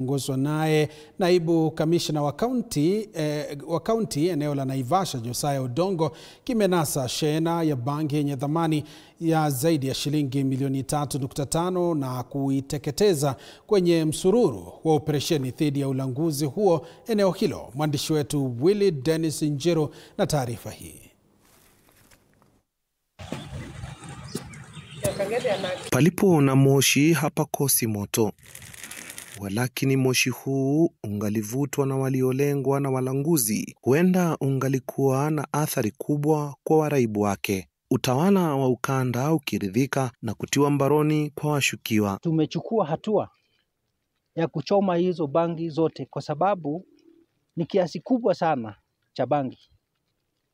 Ongozwa naye naibu kamishna wa kaunti eneo la Naivasha Josiah Odongo kimenasa shehena ya bangi yenye thamani ya zaidi ya shilingi milioni 3.5 na kuiteketeza kwenye msururu wa operesheni dhidi ya ulanguzi huo eneo hilo. Mwandishi wetu Willy Dennis Njiru na taarifa hii. Palipo na moshi hapakosi moto. Walakini moshi huu ungalivutwa na waliolengwa na walanguzi, huenda ungalikuwa na athari kubwa kwa waraibu wake. Utawala wa ukanda ukiridhika na kutiwa mbaroni kwa washukiwa. Tumechukua hatua ya kuchoma hizo bangi zote kwa sababu ni kiasi kubwa sana cha bangi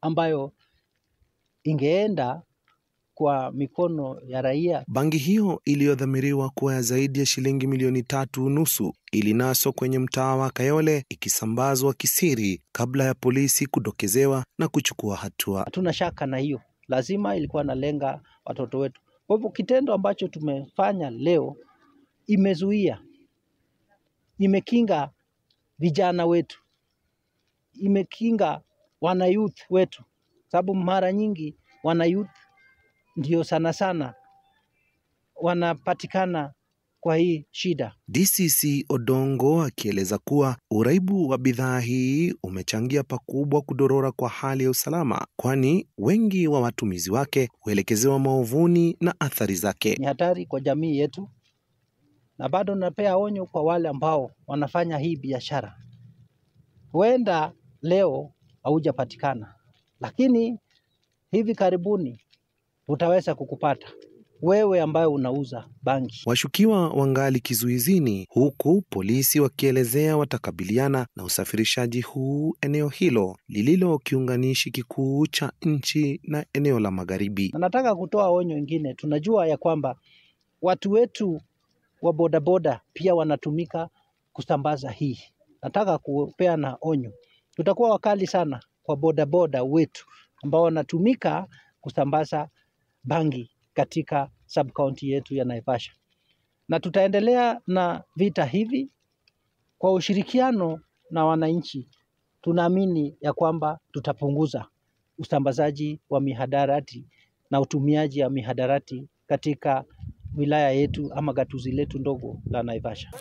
ambayo ingeenda kwa mikono ya raia. Bangi hiyo iliyodhamiriwa kuwa ya zaidi ya shilingi milioni 3.5 ilinaswa kwenye mtaa wa Kayole ikisambazwa kisiri kabla ya polisi kudokezewa na kuchukua hatua. Hatuna shaka na hiyo, lazima ilikuwa nalenga watoto wetu. Kwa hivyo kitendo ambacho tumefanya leo imezuia, imekinga vijana wetu, imekinga wanayouth wetu, sababu mara nyingi wanayouth ndio sana wanapatikana kwa hii shida. DCC Odongo akieleza kuwa uraibu wa bidhaa hii umechangia pakubwa kudorora kwa hali ya usalama, kwani wengi wa watumizi wake huelekezewa maovuni na athari zake. Ni hatari kwa jamii yetu, na bado napea onyo kwa wale ambao wanafanya hii biashara. Huenda leo haujapatikana, lakini hivi karibuni utaweza kukupata wewe ambaye unauza bangi. Washukiwa wangali kizuizini, huku polisi wakielezea watakabiliana na usafirishaji huu eneo hilo lililo kiunganishi kikuu cha nchi na eneo la magharibi. Na nataka kutoa onyo ingine. Tunajua ya kwamba watu wetu wa bodaboda pia wanatumika kusambaza hii. Nataka kupea na onyo. Tutakuwa wakali sana kwa bodaboda wetu ambao wanatumika kusambaza bangi katika sub-county yetu ya Naivasha. Na tutaendelea na vita hivi kwa ushirikiano na wananchi. Tunaamini ya kwamba tutapunguza usambazaji wa mihadarati na utumiaji wa mihadarati katika wilaya yetu ama gatuzi letu ndogo la Naivasha.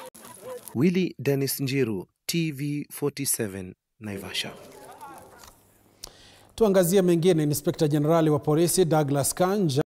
Willy Dennis Njiru, TV47, Naivasha. Tuangazie mengine. Inspekta Jenerali wa polisi Douglas Kanja